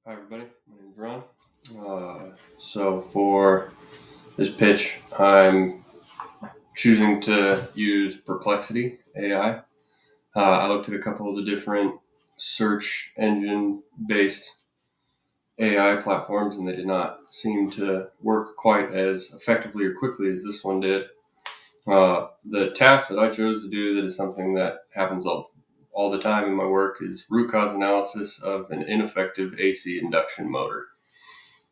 Hi everybody, my name is Ron. So for this pitch, I'm choosing to use Perplexity AI. I looked at a couple of the different search engine based AI platforms and they did not seem to work quite as effectively or quickly as this one did. The task that I chose to do, that is something that happens all the time in my work, is root cause analysis of an ineffective AC induction motor.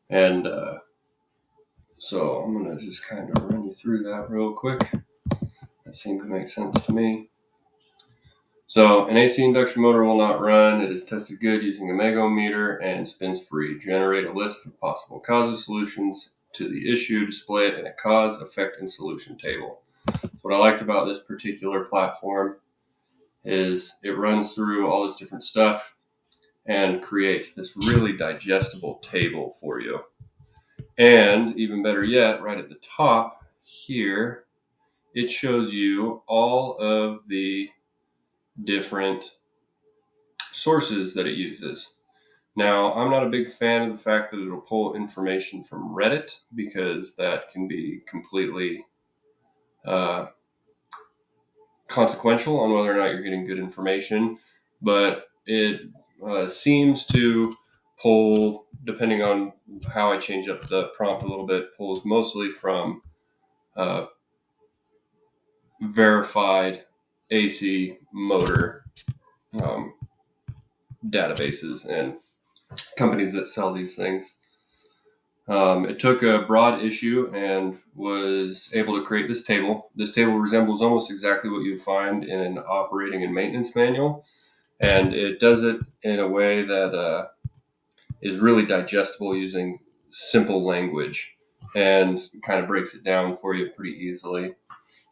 And So I'm going to just kind of run you through that real quick. That seemed to make sense to me. So an AC induction motor will not run. It is tested good using a megometer and spins free. Generate a list of possible causes, solutions to the issue, display it in a cause, effect, and solution table. So what I liked about this particular platform is it runs through all this different stuff and creates this really digestible table for you. And even better yet, right at the top here, it shows you all of the different sources that it uses. Now, I'm not a big fan of the fact that it'll pull information from Reddit because that can be completely uh, consequential on whether or not you're getting good information. But it seems to pull, depending on how I change up the prompt a little bit, pulls mostly from uh, verified AC motor um, databases and companies that sell these things. It took a broad issue and was able to create this table. This table resembles almost exactly what you'd find in an operating and maintenance manual, and it does it in a way that is really digestible using simple language and kind of breaks it down for you pretty easily.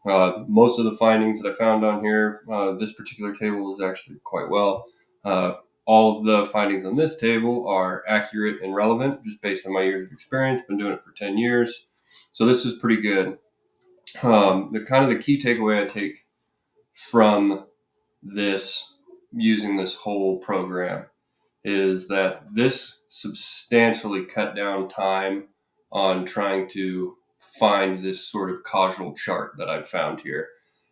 Most of the findings that I found on here, this particular table is actually quite well. Uh, all of the findings on this table are accurate and relevant just based on my years of experience. Been doing it for 10 years. So this is pretty good. The key takeaway I take from this, using this whole program, is that this substantially cut down time on trying to find this sort of causal chart that I've found here.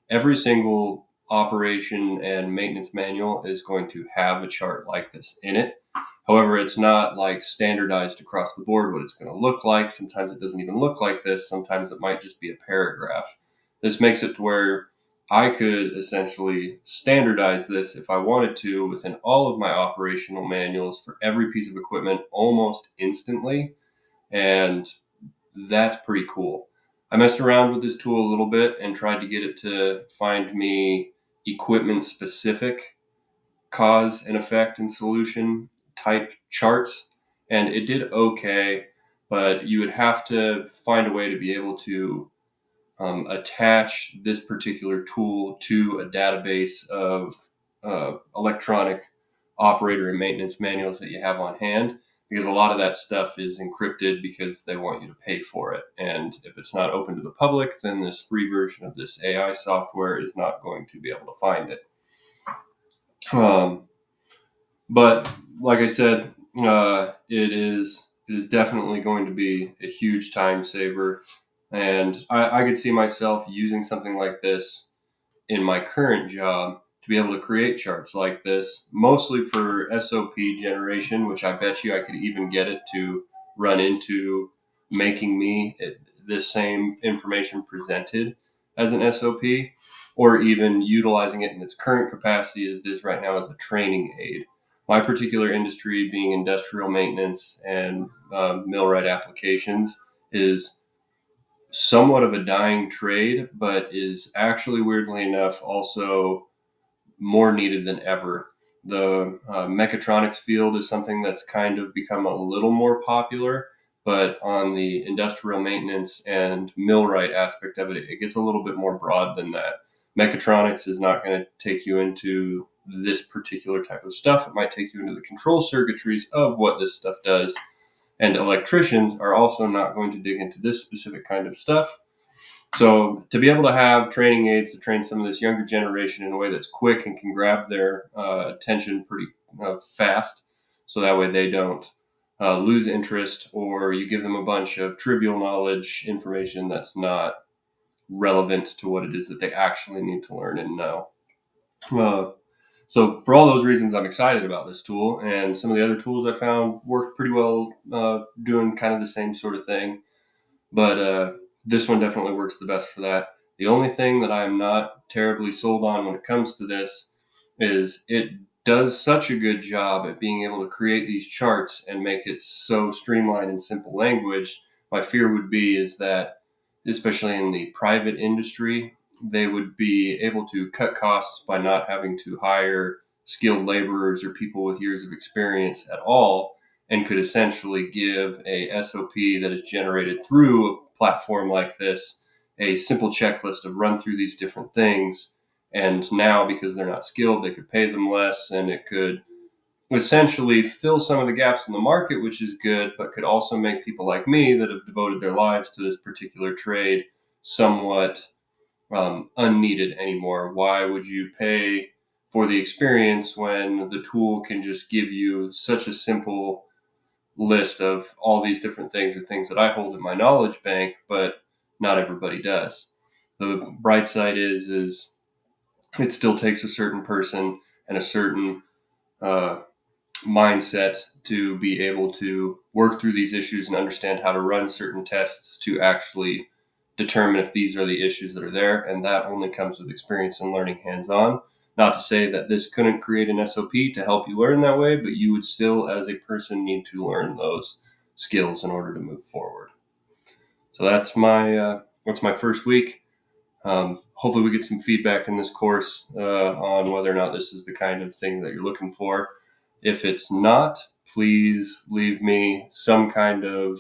Every single operation and maintenance manual is going to have a chart like this in it. However, it's not like standardized across the board what it's going to look like. Sometimes it doesn't even look like this. Sometimes it might just be a paragraph. This makes it to where I could essentially standardize this if I wanted to within all of my operational manuals for every piece of equipment almost instantly. And that's pretty cool. I messed around with this tool a little bit and tried to get it to find me equipment specific cause and effect and solution type charts. And it did okay, but you would have to find a way to be able to attach this particular tool to a database of electronic operator and maintenance manuals that you have on hand, because a lot of that stuff is encrypted because they want you to pay for it. And if it's not open to the public, then this free version of this AI software is not going to be able to find it. But like I said, it is definitely going to be a huge time saver. And I could see myself using something like this in my current job to be able to create charts like this, mostly for SOP generation, which I bet you I could even get it to run into making me this same information presented as an SOP, or even utilizing it in its current capacity as it is right now as a training aid. My particular industry, being industrial maintenance and millwright applications, is somewhat of a dying trade, but is actually, weirdly enough, also more needed than ever. The mechatronics field is something that's kind of become a little more popular, but on the industrial maintenance and millwright aspect of it, it gets a little bit more broad than that. Mechatronics is not going to take you into this particular type of stuff. It might take you into the control circuitries of what this stuff does. And electricians are also not going to dig into this specific kind of stuff. So to be able to have training aids to train some of this younger generation in a way that's quick and can grab their attention pretty fast, so that way they don't lose interest, or you give them a bunch of trivial knowledge information that's not relevant to what it is that they actually need to learn and know. Uh, so for all those reasons, I'm excited about this tool, and some of the other tools I found worked pretty well, doing kind of the same sort of thing. But this one definitely works the best for that. The only thing that I'm not terribly sold on when it comes to this is it does such a good job at being able to create these charts and make it so streamlined and simple language. My fear would be is that, especially in the private industry, they would be able to cut costs by not having to hire skilled laborers or people with years of experience at all, and could essentially give a SOP that is generated through a platform like this a simple checklist of run through these different things. And now, because they're not skilled, they could pay them less, and it could essentially fill some of the gaps in the market, which is good, but could also make people like me that have devoted their lives to this particular trade somewhat unneeded anymore. Why would you pay for the experience when the tool can just give you such a simple list of all these different things and things that I hold in my knowledge bank, but not everybody does. The bright side is it still takes a certain person and a certain uh, mindset to be able to work through these issues and understand how to run certain tests to actually determine if these are the issues that are there. And that only comes with experience and learning hands-on. Not to say that this couldn't create an SOP to help you learn that way, but you would still, as a person, need to learn those skills in order to move forward. So that's my first week. Hopefully, we get some feedback in this course on whether or not this is the kind of thing that you're looking for. If it's not, please leave me some kind of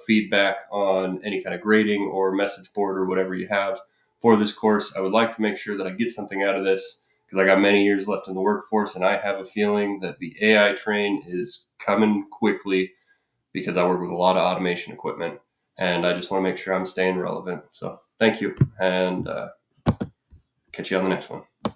feedback on any kind of grading or message board or whatever you have for this course. I would like to make sure that I get something out of this because I got many years left in the workforce, and I have a feeling that the AI train is coming quickly because I work with a lot of automation equipment, and I just want to make sure I'm staying relevant. So thank you, and catch you on the next one.